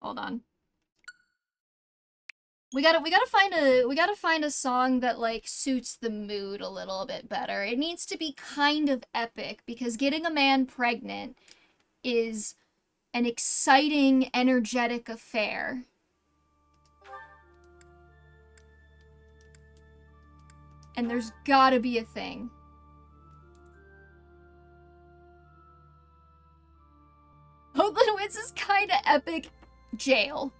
Hold on. We gotta find a song that like suits the mood a little bit better. It needs to be kind of epic because getting a man pregnant is an exciting, energetic affair. And there's gotta be a thing. Hoagland Wits is kinda epic. Jail.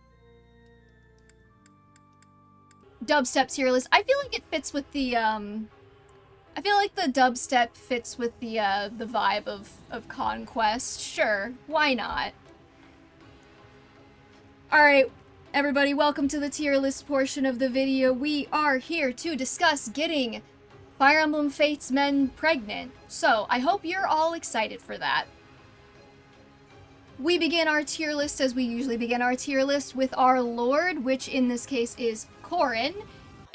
Dubstep tier list. I feel like it fits with the, I feel like the dubstep fits with the vibe of Conquest. Sure, why not? Alright, everybody, welcome to the tier list portion of the video. We are here to discuss getting Fire Emblem Fates men pregnant. So, I hope you're all excited for that. We begin our tier list as we usually begin our tier list with our Lord, which in this case is Corrin.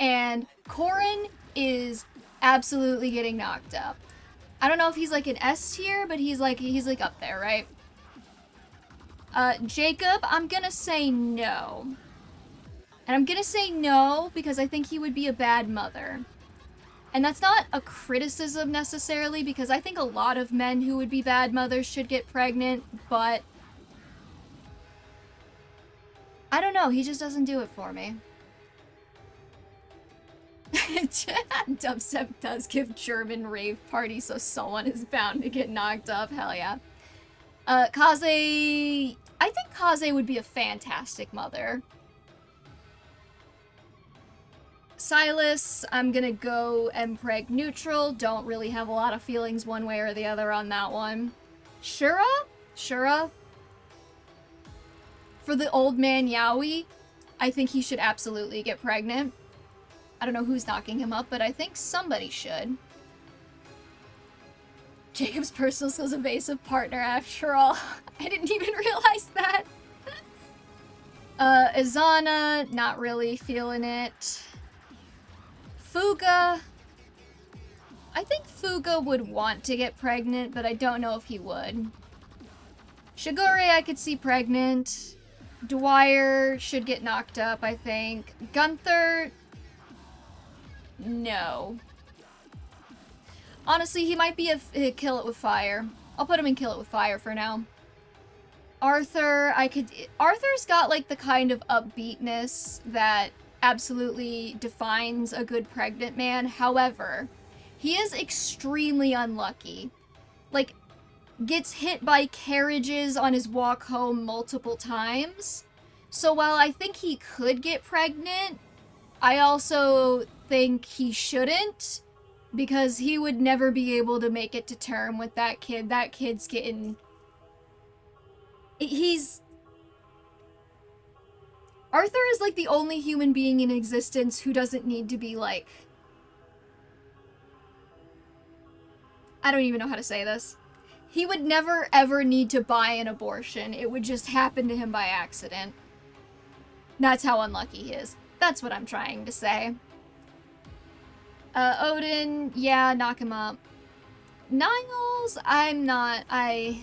And Corrin is absolutely getting knocked up. I don't know if he's like an S tier, but he's like up there, right? Jacob, I'm gonna say no. And I'm gonna say no because I think he would be a bad mother. And that's not a criticism necessarily, because I think a lot of men who would be bad mothers should get pregnant, but I don't know, he just doesn't do it for me. Dubstep does give German rave party, so someone is bound to get knocked up. Hell yeah. Kaze... I think Kaze would be a fantastic mother. Silas, I'm gonna go MPREG neutral. Don't really have a lot of feelings one way or the other on that one. Shura? Shura? For the old man Yaoi, I think he should absolutely get pregnant. I don't know who's knocking him up, but I think somebody should. Jacob's personal skills evasive partner after all. I didn't even realize that. Izana, not really feeling it. Fuga. I think Fuga would want to get pregnant, but I don't know if he would. Shigure, I could see pregnant. Dwyer should get knocked up, I think. Gunther, no. Honestly, he might be a kill it with fire. I'll put him in kill it with fire for now. Arthur, Arthur's got like the kind of upbeatness that absolutely defines a good pregnant man. However, he is extremely unlucky. Like, gets hit by carriages on his walk home multiple times. So while I think he could get pregnant, I also think he shouldn't, because he would never be able to make it to term with that kid. That kid's getting... Arthur is like the only human being in existence who doesn't need to be like... I don't even know how to say this. He would never ever need to buy an abortion. It would just happen to him by accident. That's how unlucky he is. That's what I'm trying to say. Odin, yeah, knock him up. Niles, I'm not, I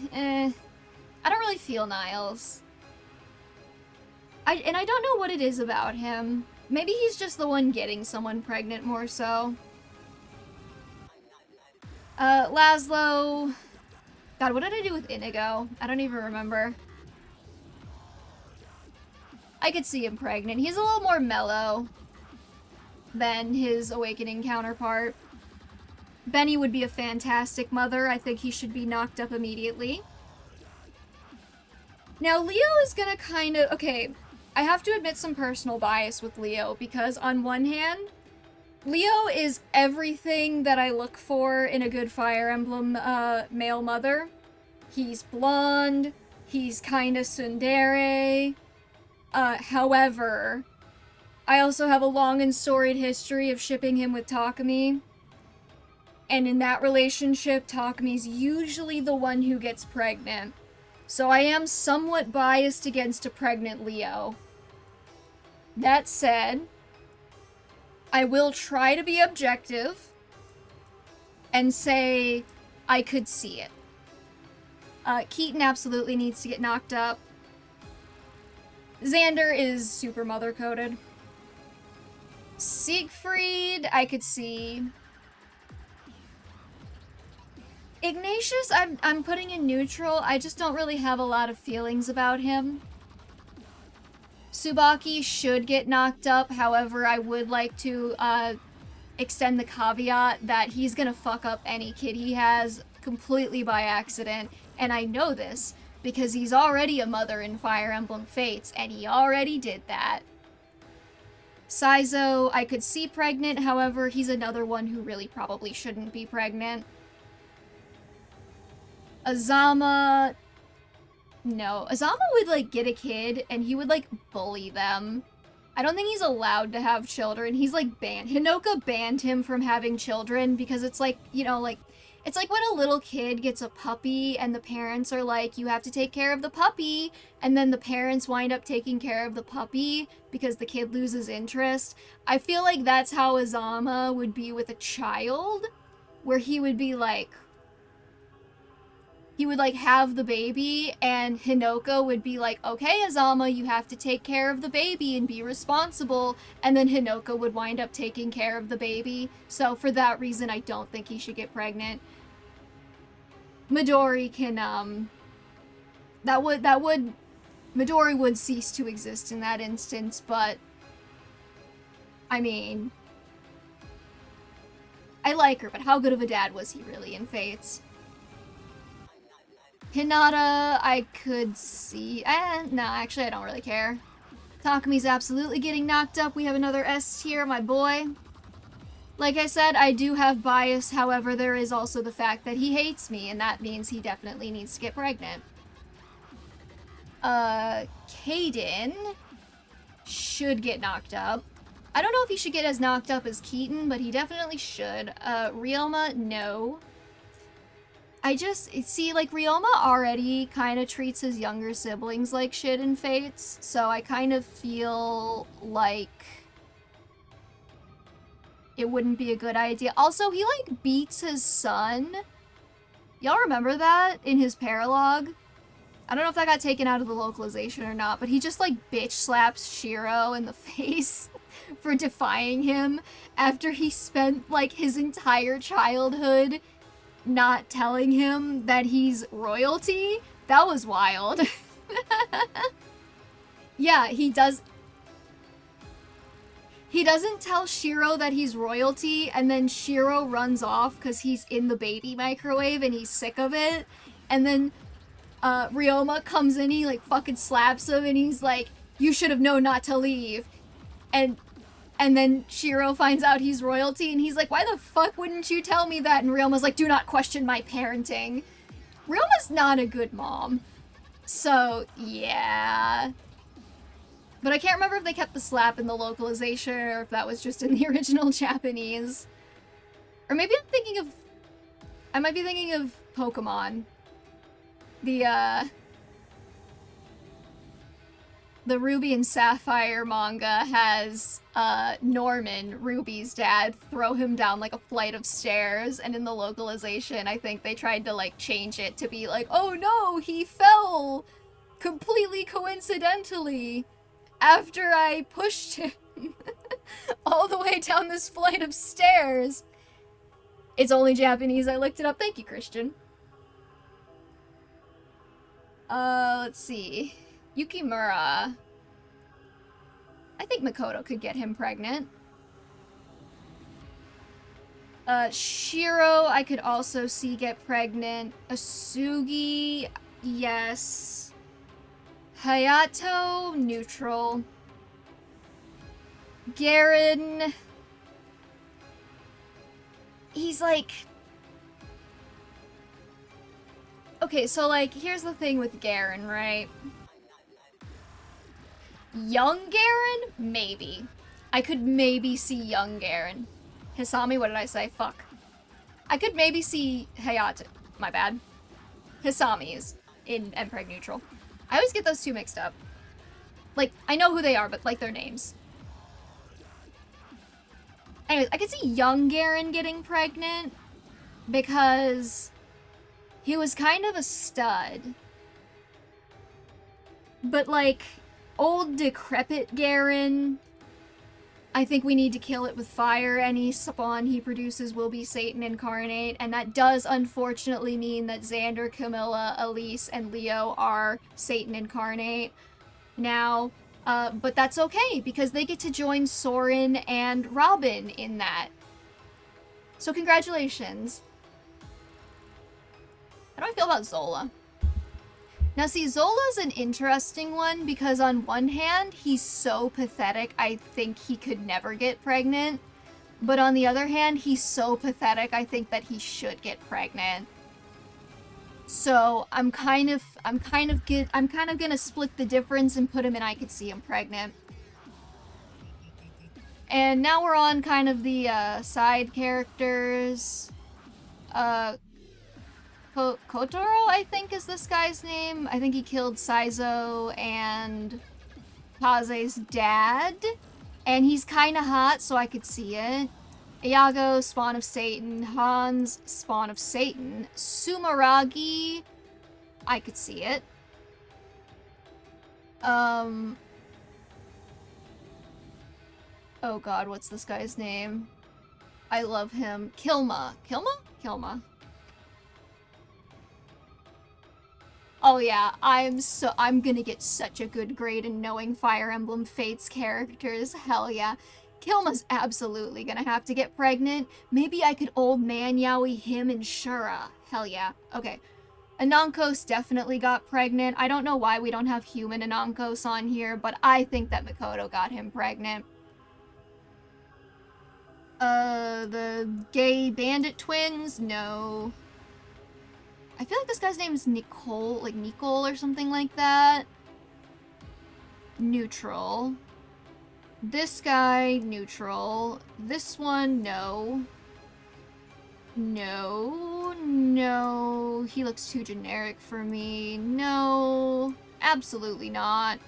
don't really feel Niles. And I don't know what it is about him. Maybe he's just the one getting someone pregnant more so. Laszlo. God, what did I do with Inigo? I don't even remember. I could see him pregnant. He's a little more mellow than his Awakening counterpart. Benny would be a fantastic mother. I think he should be knocked up immediately. Now, Leo is gonna kind of... Okay, I have to admit some personal bias with Leo, because on one hand, Leo is everything that I look for in a good Fire Emblem male mother. He's blonde, he's kinda tsundere. However, I also have a long and storied history of shipping him with Takumi. And in that relationship, Takumi's usually the one who gets pregnant. So I am somewhat biased against a pregnant Leo. That said, I will try to be objective and say I could see it. Keaton absolutely needs to get knocked up. Xander is super mother-coded. Siegfried, I could see. Ignatius, I'm putting in neutral. I just don't really have a lot of feelings about him. Tsubaki should get knocked up. However, I would like to extend the caveat that he's gonna fuck up any kid he has completely by accident. And I know this because he's already a mother in Fire Emblem Fates, and he already did that. Saizo, I could see pregnant. However, he's another one who really probably shouldn't be pregnant. Azama... No. Azama would, like, get a kid, and he would, like, bully them. I don't think he's allowed to have children. He's, like, banned. Hinoka banned him from having children because it's, like, you know, like... It's like when a little kid gets a puppy and the parents are like, you have to take care of the puppy, and then the parents wind up taking care of the puppy because the kid loses interest. I feel like that's how Azama would be with a child, where he would be like... He would, like, have the baby, and Hinoka would be like, okay, Azama, you have to take care of the baby and be responsible, and then Hinoka would wind up taking care of the baby. So for that reason, I don't think he should get pregnant. Midori can, Midori would cease to exist in that instance, but, I mean, I like her, but how good of a dad was he really in Fates? Hinata, I could see... no, actually, I don't really care. Takami's absolutely getting knocked up. We have another S tier, my boy. Like I said, I do have bias. However, there is also the fact that he hates me, and that means he definitely needs to get pregnant. Kaden should get knocked up. I don't know if he should get as knocked up as Keaton, but he definitely should. Ryoma, no. I just, see, like, Ryoma already kind of treats his younger siblings like shit in Fates, so I kind of feel like it wouldn't be a good idea. Also, he, like, beats his son. Y'all remember that in his paralogue? I don't know if that got taken out of the localization or not, but he just, like, bitch slaps Shiro in the face for defying him after he spent, like, his entire childhood not telling him that he's royalty. That was wild. Yeah, he does. He doesn't tell Shiro that he's royalty, and then Shiro runs off because he's in the baby microwave and he's sick of it. And then Ryoma comes in, he like fucking slaps him, and he's like, you should have known not to leave. And then Shiro finds out he's royalty, and he's like, why the fuck wouldn't you tell me that? And Ryoma's like, do not question my parenting. Ryoma's not a good mom. So, yeah. But I can't remember if they kept the slap in the localization, or if that was just in the original Japanese. Or maybe I might be thinking of Pokemon. The Ruby and Sapphire manga has Norman, Ruby's dad, throw him down like a flight of stairs, and in the localization, I think they tried to like change it to be like, oh no, he fell completely coincidentally after I pushed him all the way down this flight of stairs. It's only Japanese, I looked it up. Thank you, Christian. Let's see. Yukimura. I think Makoto could get him pregnant. Shiro, I could also see get pregnant. Asugi, yes. Hayato, neutral. Garen. He's like... Okay, so like, here's the thing with Garen, right? Young Garen? Maybe. I could maybe see young Garen. Hisami, what did I say? Fuck. I could maybe see Hayato. My bad. Hisami's in MPREG neutral. I always get those two mixed up. Like, I know who they are, but like their names. Anyways, I could see young Garen getting pregnant because he was kind of a stud. But like, old decrepit Garen, I think we need to kill it with fire. Any spawn he produces will be Satan incarnate, and that does unfortunately mean that Xander, Camilla, Elise, and Leo are Satan incarnate now. But that's okay, because they get to join Soren and Robin in that. So congratulations. How do I feel about Zola? Now see, Zola's an interesting one because on one hand, he's so pathetic, I think he could never get pregnant. But on the other hand, he's so pathetic, I think that he should get pregnant. So I'm kind of gonna split the difference and put him in I could see him pregnant. And now we're on kind of the side characters. Kotaro, I think, is this guy's name. I think he killed Saizo and Kaze's dad. And he's kind of hot, so I could see it. Iago, spawn of Satan. Hans, spawn of Satan. Sumeragi, I could see it. Oh god, what's this guy's name? I love him. Kilma. Kilma? Oh yeah, I'm gonna get such a good grade in knowing Fire Emblem Fates characters. Hell yeah. Kilma's absolutely gonna have to get pregnant. Maybe I could old man Yaoi him and Shura. Hell yeah. Okay. Anankos definitely got pregnant. I don't know why we don't have human Anankos on here, but I think that Mikoto got him pregnant. The gay bandit twins? No. I feel like this guy's name is Nicole, like Nicole or something like that. Neutral. This guy, neutral. This one, no. No. He looks too generic for me. No. Absolutely not.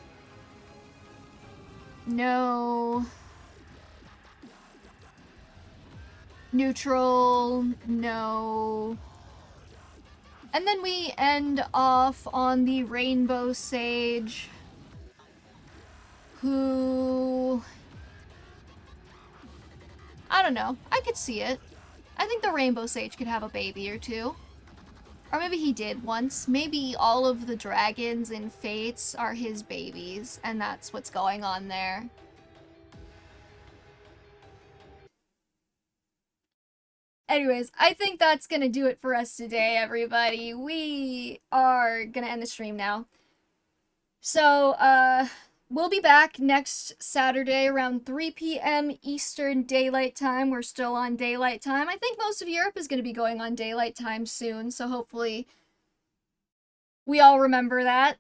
No. Neutral. No. And then we end off on the Rainbow Sage, who... I don't know. I could see it. I think the Rainbow Sage could have a baby or two. Or maybe he did once. Maybe all of the dragons in Fates are his babies, and that's what's going on there. Anyways, I think that's gonna do it for us today, everybody. We are gonna end the stream now. So, we'll be back next Saturday around 3 p.m. Eastern Daylight Time. We're still on Daylight Time. I think most of Europe is gonna be going on Daylight Time soon, so hopefully we all remember that.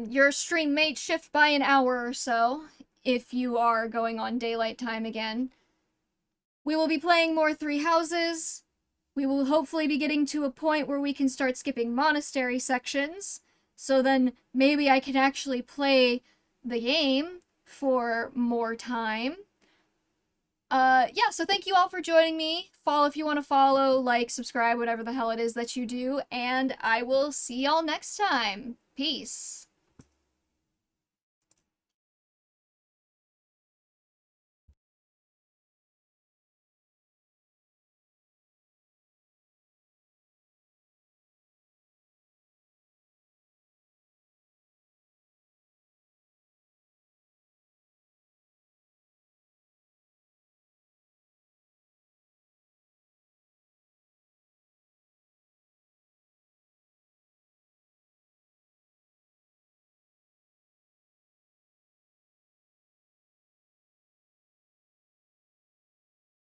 Your stream may shift by an hour or so if you are going on Daylight Time again. We will be playing more Three Houses. We will hopefully be getting to a point where we can start skipping monastery sections. So then maybe I can actually play the game for more time. Yeah, so thank you all for joining me. Follow if you want to follow, like, subscribe, whatever the hell it is that you do. And I will see y'all next time. Peace.